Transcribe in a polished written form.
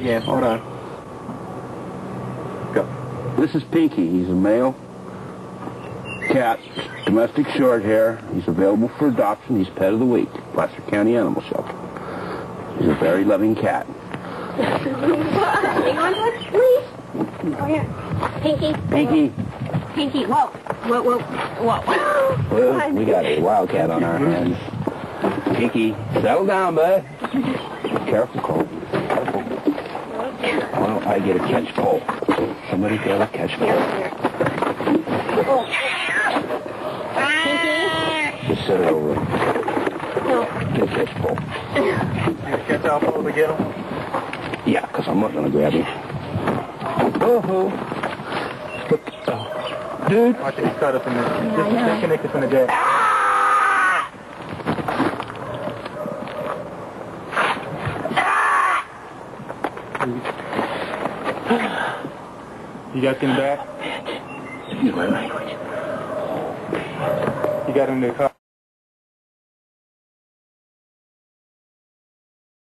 Yeah, hold on. Go. This is Pinky. He's a male cat, domestic short hair. He's available for adoption. He's pet of the week, Placer County Animal Shelter. He's a very loving cat. Hang on to it, please. Oh, here. Pinky. Pinky. Pinky, whoa. Whoa, whoa, whoa. Well, we got a wildcat on our hands. Pinky, settle down, bud. Careful, Cole. Careful. Well, I get a catch pole. Somebody got a catch pole. Pinky. Just set it over. No. Get a catch pole. You catch off over to get him? Yeah, because I'm not going to grab him. Oh, dude. Watch it, he's caught up in this. Just disconnect it from the deck. You got him back? Use my language. You got him in the car.